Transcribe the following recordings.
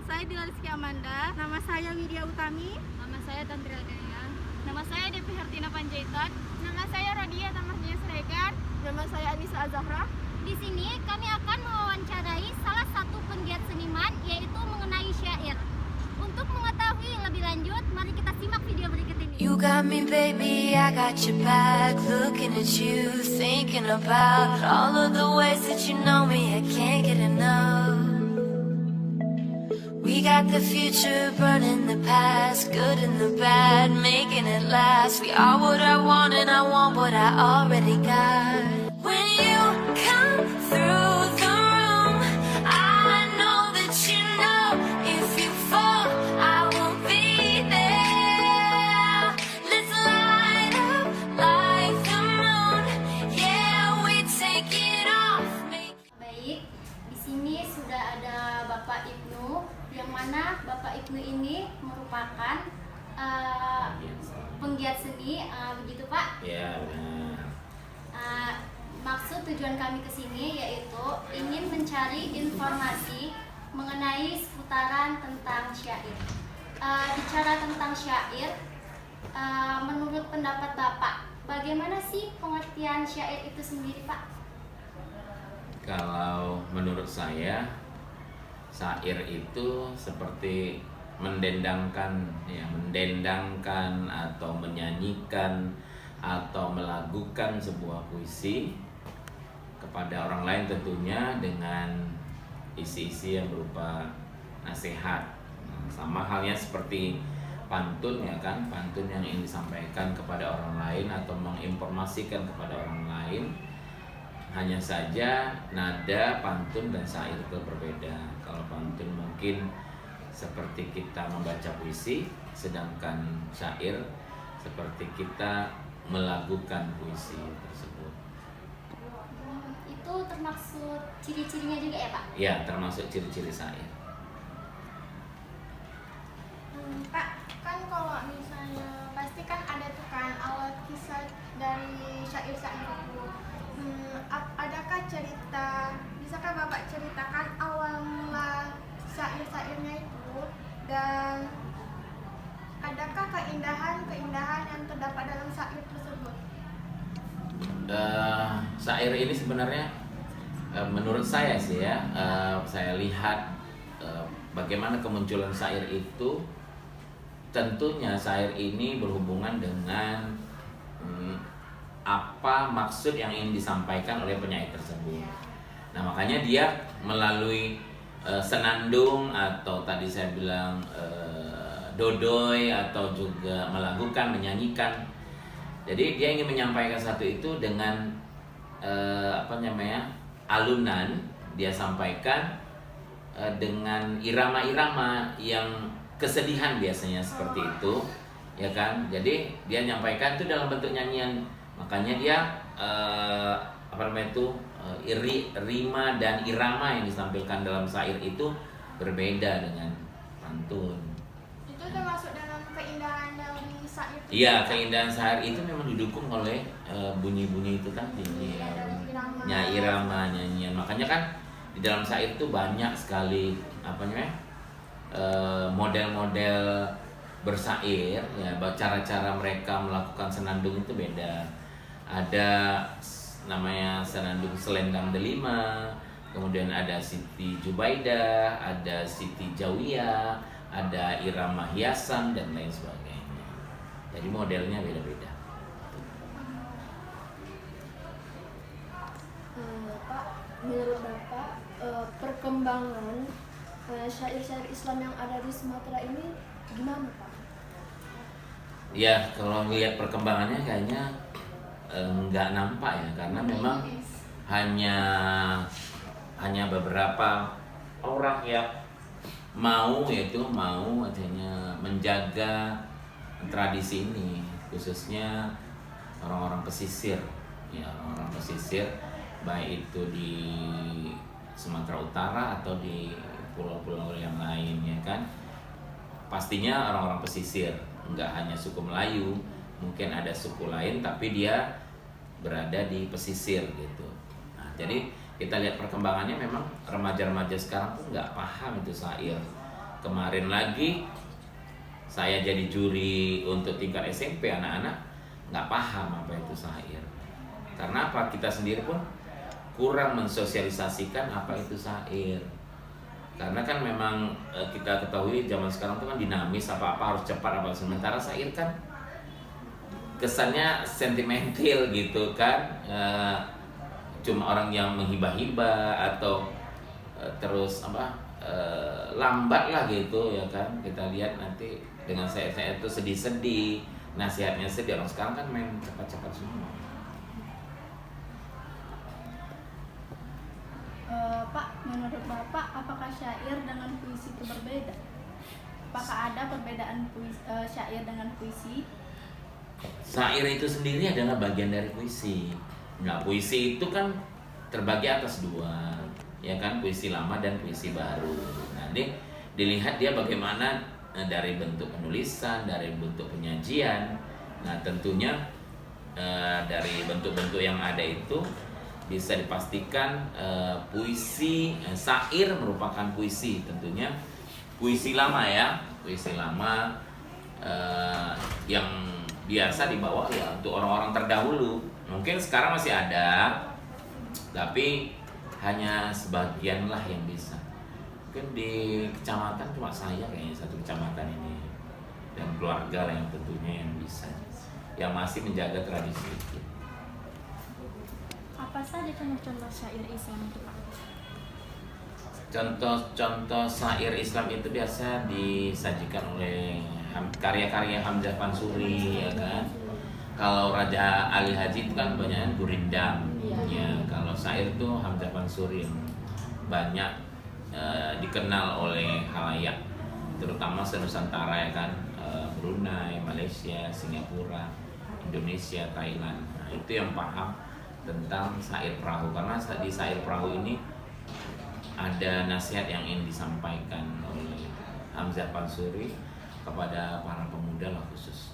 saya Dilariski Amanda. Nama saya Widya Utami. Nama saya Tantril Gaya. Nama saya Devi Hartina Panjaitan. Nama saya Rodia Tamasnya Siregar. Nama saya Anissa Azahra. Di sini kami akan mewawancarai salah satu penggiat seniman, yaitu mengenai syair. Untuk mengetahui lebih lanjut, mari kita simak video berikut ini. You got me, baby, I got your back. Looking at you, thinking about all of the ways that you know me. I can't get enough. We got the future burning the past, good and the bad, making it last. We are what I want and I want what I already got. When you come through the room, I know that you know if you fall, I will be there. Let's light up like the moon. Yeah, we take it off. Baik, di sini sudah ada Bapak Ibnu, yang mana Bapak Ibnu ini merupakan penggiat seni, begitu Pak? Ya, benar. Maksud tujuan kami ke sini yaitu ingin mencari informasi mengenai seputaran tentang syair. Bicara tentang syair, menurut pendapat Bapak, bagaimana sih pengertian syair itu sendiri, Pak? Kalau menurut saya, syair itu seperti mendendangkan atau menyanyikan atau melagukan sebuah puisi kepada orang lain, tentunya dengan isi-isi yang berupa nasihat. Sama halnya seperti pantun, ya kan, pantun yang ingin disampaikan kepada orang lain atau menginformasikan kepada orang lain. Hanya saja nada pantun dan syair itu berbeda. Kalau pantun mungkin seperti kita membaca puisi, sedangkan syair seperti kita melagukan puisi tersebut. Itu termaksud ciri-cirinya juga ya, Pak? Ya, termasuk ciri-ciri syair. Pak, kan kalau misalnya pasti kan ada tuh kan awal kisah dari syair-syair itu. Adakah cerita, bisakah Bapak ceritakan awal mula syair-syairnya itu, dan adakah keindahan-keindahan yang terdapat dalam syair tersebut? Syair ini sebenarnya menurut saya sih ya, saya lihat bagaimana kemunculan syair itu. Tentunya syair ini berhubungan dengan apa maksud yang ingin disampaikan oleh penyair tersebut. Nah, makanya dia melalui senandung atau tadi saya bilang dodoi atau juga melagukan, menyanyikan. Jadi dia ingin menyampaikan satu itu dengan alunan, dia sampaikan dengan irama-irama yang kesedihan biasanya seperti itu, ya kan. Jadi dia menyampaikan itu dalam bentuk nyanyian. Makanya dia rima dan irama yang ditampilkan dalam syair itu berbeda dengan pantun. Itu termasuk dalam keindahan dari syair. Iya, keindahan syair itu memang didukung oleh bunyi-bunyi itu tadi, irama, nyanyian. Makanya kan di dalam syair itu banyak sekali model-model bersyair, ya, cara-cara mereka melakukan senandung itu beda. Ada namanya senandung Selendang Delima, kemudian ada Siti Jubaidah, ada Siti Jawiyah, ada irama hiasan dan lain sebagainya. Jadi modelnya beda-beda. Pak, menurut Bapak, perkembangan syair-syair Islam yang ada di Sumatera ini gimana, Pak? Ya, kalau lihat perkembangannya kayaknya nggak nampak ya, karena memang hanya beberapa orang yang mau artinya menjaga tradisi ini, khususnya orang-orang pesisir, ya, orang-orang pesisir, baik itu di Sumatera Utara atau di pulau-pulau yang lain, ya kan. Pastinya orang-orang pesisir, nggak hanya suku Melayu, mungkin ada suku lain tapi dia berada di pesisir gitu. Nah, jadi kita lihat perkembangannya, memang remaja-remaja sekarang tuh nggak paham itu syair, kemarin lagi saya jadi juri untuk tingkat SMP, anak-anak nggak paham apa itu syair. Karena apa? Kita sendiri pun kurang mensosialisasikan apa itu syair. Karena kan memang kita ketahui zaman sekarang itu kan dinamis, apa-apa harus cepat, apa sementara syair kan kesannya sentimental gitu kan, cuma orang yang menghibah-hibah atau terus lambat lah gitu ya kan. Kita lihat nanti dengan syair-syair itu sedih-sedih, nasihatnya sedih. Orang sekarang kan main cepat-cepat semua. Pak, menurut Bapak, apakah syair dengan puisi itu berbeda? Apakah ada perbedaan syair dengan puisi? Syair itu sendiri adalah bagian dari puisi. Nah, puisi itu kan terbagi atas dua, ya kan, puisi lama dan puisi baru. Nanti dilihat dia bagaimana dari bentuk penulisan, dari bentuk penyajian. Nah, tentunya dari bentuk-bentuk yang ada itu bisa dipastikan puisi, syair merupakan puisi. Tentunya puisi lama ya, puisi lama yang biasa dibawa ya untuk orang-orang terdahulu. Mungkin sekarang masih ada, tapi hanya sebagian lah yang bisa. Mungkin di kecamatan cuma saya kayaknya, satu kecamatan ini, dan keluarga lah yang tentunya yang bisa, yang masih menjaga tradisi itu. Apa saja contoh-contoh syair Islam itu, Pak? Contoh-contoh syair Islam itu biasa disajikan oleh karya-karya Hamzah Pansuri, ya kan. Kalau Raja Ali Haji itu kan banyak gurindam, ya. Kalau syair itu Hamzah Pansuri yang banyak dikenal oleh khalayak, terutama senusantara ya kan, Brunei, Malaysia, Singapura, Indonesia, Thailand. Nah, itu yang paham tentang syair perahu, karena di syair perahu ini ada nasihat yang ingin disampaikan oleh Hamzah Pansuri kepada para pemuda lah khusus.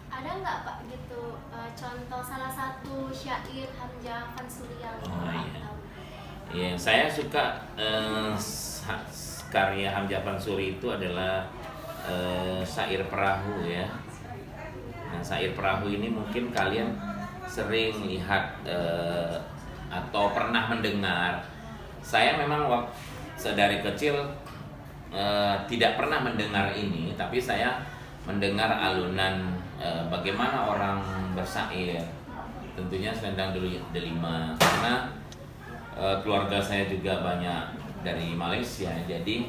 Ada nggak Pak gitu contoh salah satu syair Hamzah Pansuri yang Bapak tahu? Ya, saya suka karya Hamzah Pansuri itu adalah syair perahu ya. Nah, syair perahu ini mungkin kalian sering lihat atau pernah mendengar. Saya memang waktu dari kecil tidak pernah mendengar ini, tapi saya mendengar alunan bagaimana orang bersyair. Tentunya Selendang Delima, karena keluarga saya juga banyak dari Malaysia, jadi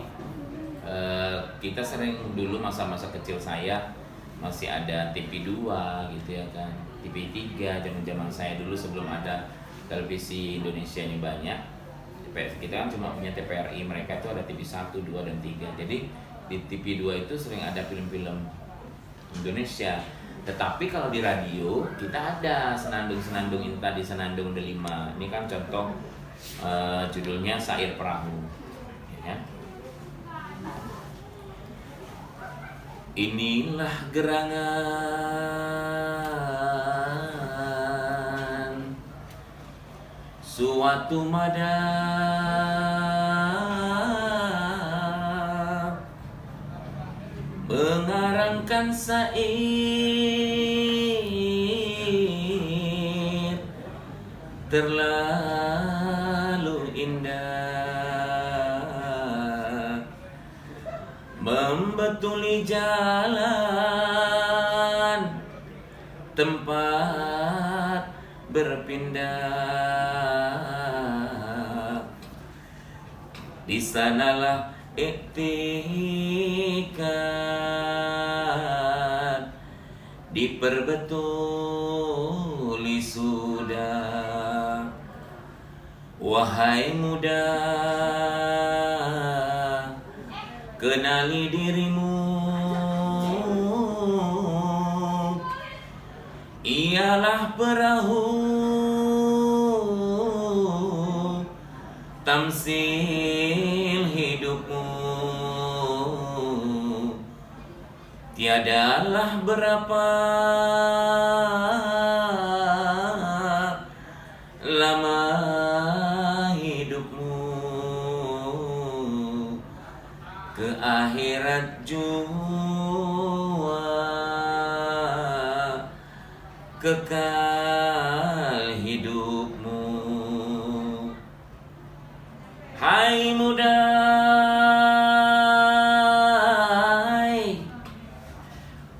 kita sering dulu masa-masa kecil saya masih ada TV2 gitu ya kan, TV3 zaman-zaman saya dulu sebelum ada televisi Indonesia ini banyak. Kita kan cuma punya TVRI, mereka itu ada TV 1, 2, dan 3. Jadi di TV2 itu sering ada film-film Indonesia. Tetapi kalau di radio kita ada senandung-senandung ini tadi, Senandung Delima. Ini kan contoh judulnya Syair Perahu, ya. Inilah gerangan suatu madang mengarangkan syair terlalu indah, membetuli jalan tempat berpindah, di sanalah iktikad diperbetuli sudah. Wahai muda, kenali dirimu, ialah perahu tamsil hidupmu. Tiadalah berapa lama hidupmu, ke akhirat jua, kekal hidupmu. Hai muda,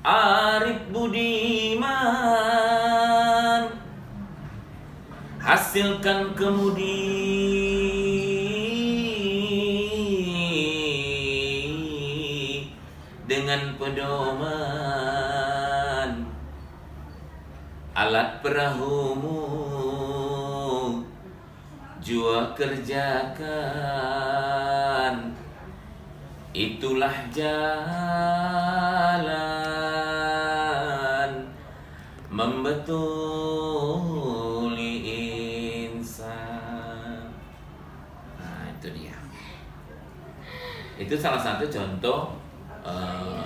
arif budiman, hasilkan kemudi dengan pedoman alat perahumu, jua kerjakan, itulah jalan membetuli insan. Nah, itu dia. Itu salah satu contoh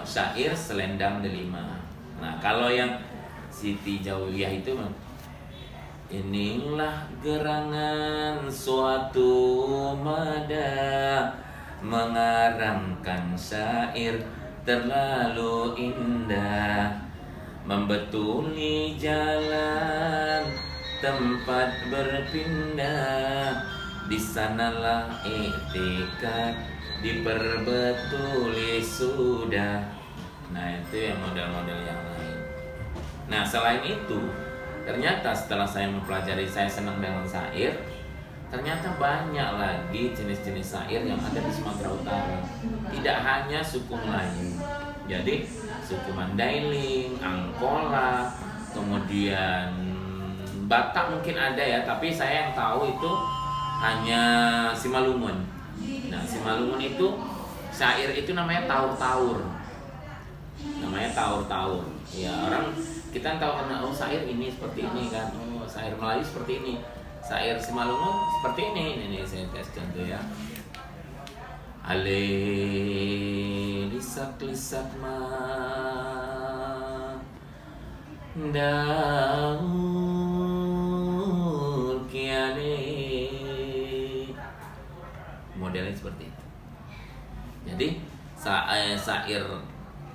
syair Selendang Delima. Nah, kalau yang Siti Jawiyah itu, inilah gerangan suatu mada, mengarangkan syair terlalu indah, membetuli jalan tempat berpindah, di sanalah etikat diperbetuli sudah. Nah, itu yang model-model yang lain. Nah, selain itu, ternyata setelah saya mempelajari, saya senang dengan syair, ternyata banyak lagi jenis-jenis syair yang ada di Sumatera Utara. Tidak hanya suku Melayu, jadi suku Mandailing, Angkola, kemudian Batak mungkin ada ya, tapi saya yang tahu itu hanya Simalungun. Nah, Simalungun itu syair itu namanya taur-taur. Namanya taur-taur. Ya, orang kita tahu karena oh syair ini seperti ini kan. Oh, syair Melayu seperti ini. Syair Simalungun seperti ini. Ini saya kasih contoh ya. Ale lisak-lisak ma daur kiane. Modelnya seperti itu. Jadi syair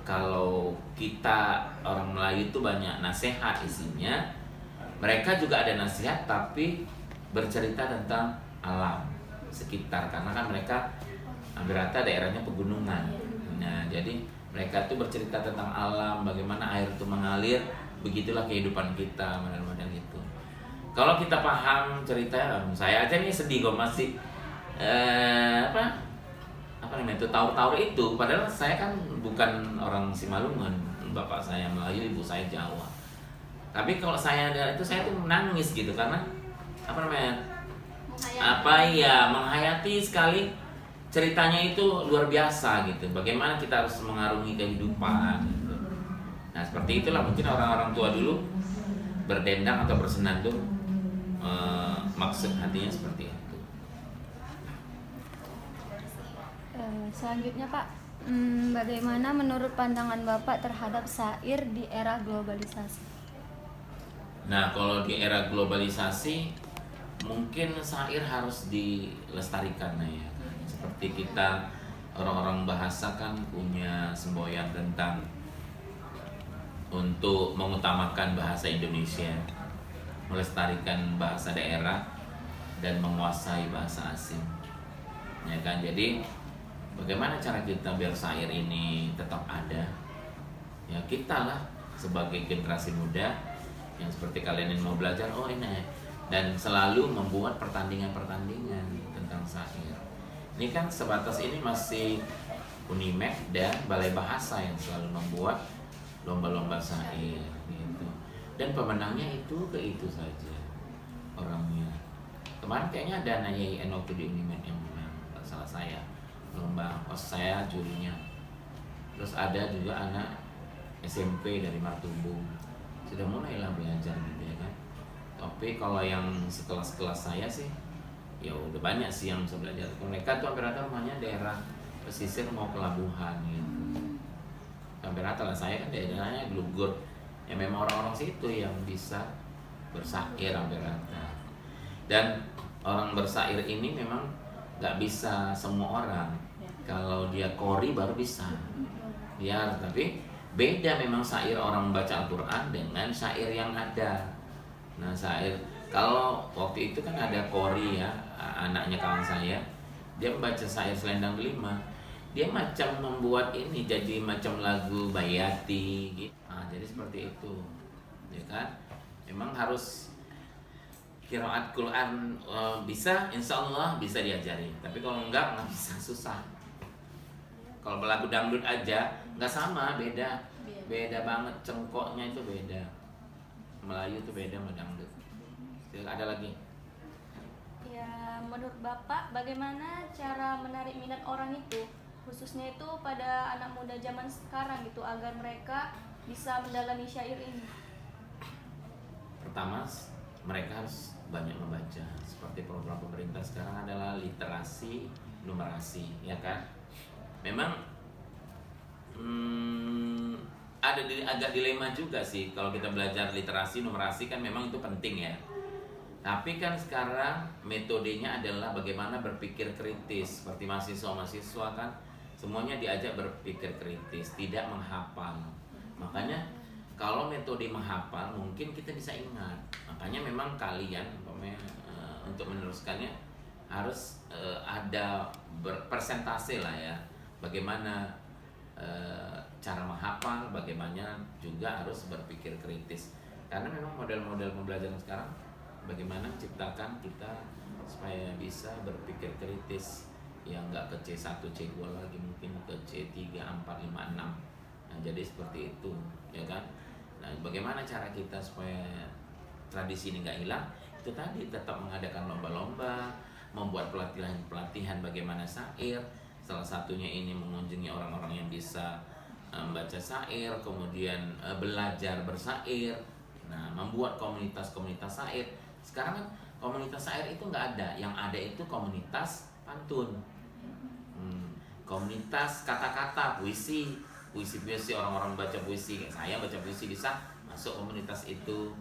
kalau kita orang Melayu itu banyak nasihat isinya. Mereka juga ada nasihat tapi bercerita tentang alam sekitar, karena kan mereka hampir rata daerahnya pegunungan. Nah, jadi mereka tuh bercerita tentang alam, bagaimana air itu mengalir, begitulah kehidupan kita, model-model gitu. Kalau kita paham ceritanya, saya aja nih sedih kok masih apa namanya itu taur-taur itu, padahal saya kan bukan orang Simalungun, bapak saya Melayu, ibu saya Jawa. Tapi kalau saya ada itu, saya tuh menangis gitu karena apa namanya menghayati sekali ceritanya itu luar biasa gitu. Bagaimana kita harus mengarungi kehidupan gitu. Nah, seperti itulah mungkin orang-orang tua dulu berdendang atau bersenandung, maksud hatinya seperti itu. Selanjutnya Pak, bagaimana menurut pandangan Bapak terhadap syair di era globalisasi? Nah, kalau di era globalisasi mungkin syair harus dilestarikan ya. Seperti kita orang-orang bahasa kan punya semboyan tentang untuk mengutamakan bahasa Indonesia, melestarikan bahasa daerah dan menguasai bahasa asing. Ya kan? Jadi bagaimana cara kita biar syair ini tetap ada? Ya kita lah sebagai generasi muda yang seperti kalian yang mau belajar, oh ini, dan selalu membuat pertandingan-pertandingan tentang syair. Ini kan sebatas ini masih Unimed dan Balai Bahasa yang selalu membuat lomba-lomba syair gitu. Dan pemenangnya itu saja orangnya. Kemarin kayaknya ada Nayai waktu di Unimed yang menang, salah saya. Lomba pas saya jurinya. Terus ada juga anak SMP dari Martumbung, sudah mulailah belajar gitu ya kan. Tapi kalau yang sekelas-kelas saya sih ya udah banyak sih yang bisa belajar. Mereka tuh hampir rata rumahnya daerah pesisir mau pelabuhan gitu. Hampir rata lah, saya kan daerahnya Glugur. Ya memang orang-orang situ yang bisa bersair hampir rata. Dan orang bersair ini memang nggak bisa semua orang. Ya. Kalau dia qori baru bisa. Ya, tapi beda memang syair orang membaca Al-Quran dengan syair yang ada. Nah, syair kalau waktu itu kan ada qori ya, anaknya kawan saya, dia membaca syair Selendang Delima. Dia macam membuat ini jadi macam lagu Bayati gitu. Nah, jadi seperti itu. Ya kan? Memang harus qiraat Quran bisa, insya Allah bisa diajari. Tapi kalau enggak bisa, susah. Kalau lagu dangdut aja nggak sama, beda banget, cengkoknya itu beda. Melayu itu beda sama dangdut. Ada lagi? Ya, menurut Bapak bagaimana cara menarik minat orang itu, khususnya itu pada anak muda zaman sekarang gitu, agar mereka bisa mendalami syair ini? Pertama, mereka harus banyak membaca. Seperti program pemerintah sekarang adalah literasi numerasi, ya kan? Memang agak dilema juga sih kalau kita belajar literasi numerasi, kan memang itu penting ya. Tapi kan sekarang metodenya adalah bagaimana berpikir kritis. Seperti mahasiswa kan semuanya diajak berpikir kritis, tidak menghafal. Makanya kalau metode menghafal mungkin kita bisa ingat. Makanya memang kalian untuk meneruskannya harus ada persentase lah ya. Bagaimana cara menghafal, bagaimana juga harus berpikir kritis. Karena memang model-model pembelajaran sekarang bagaimana menciptakan kita supaya bisa berpikir kritis, yang nggak ke C1, C2 lagi, mungkin ke C3, 4, 5, 6. Nah, jadi seperti itu, ya kan? Nah, bagaimana cara kita supaya tradisi ini nggak hilang? Itu tadi, tetap mengadakan lomba-lomba, membuat pelatihan bagaimana syair. Salah satunya ini mengunjungi orang-orang yang bisa membaca syair, kemudian belajar bersyair. Nah, membuat komunitas-komunitas syair. Sekarang kan komunitas syair itu nggak ada, yang ada itu komunitas pantun, komunitas kata-kata, puisi orang-orang baca puisi. Kayak saya baca puisi bisa masuk komunitas itu,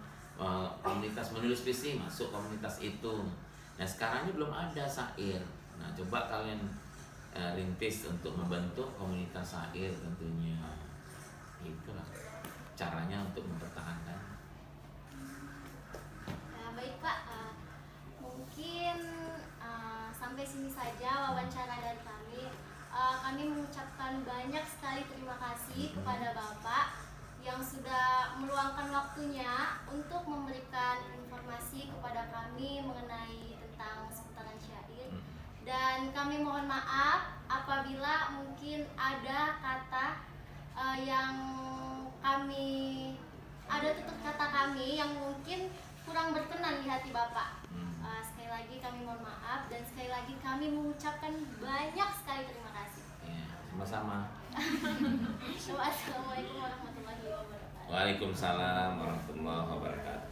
komunitas menulis puisi masuk komunitas itu. Nah, sekarang ini belum ada syair. Nah, coba kalian rintis untuk membentuk komunitas syair tentunya. Itulah caranya untuk mempertahankan. Baik Pak, mungkin sampai sini saja wawancara dari kami. Kami mengucapkan banyak sekali terima kasih kepada Bapak yang sudah meluangkan waktunya untuk memberikan informasi kepada kami mengenai tentang seputaran syair. Dan kami mohon maaf apabila mungkin ada kata yang ada tutur kata kami yang mungkin kurang berkenan di hati Bapak. Sekali lagi kami mohon maaf, dan sekali lagi kami mengucapkan banyak sekali terima kasih. Ya, sama-sama. Assalamualaikum warahmatullahi wabarakatuh. Waalaikumsalam warahmatullahi wabarakatuh.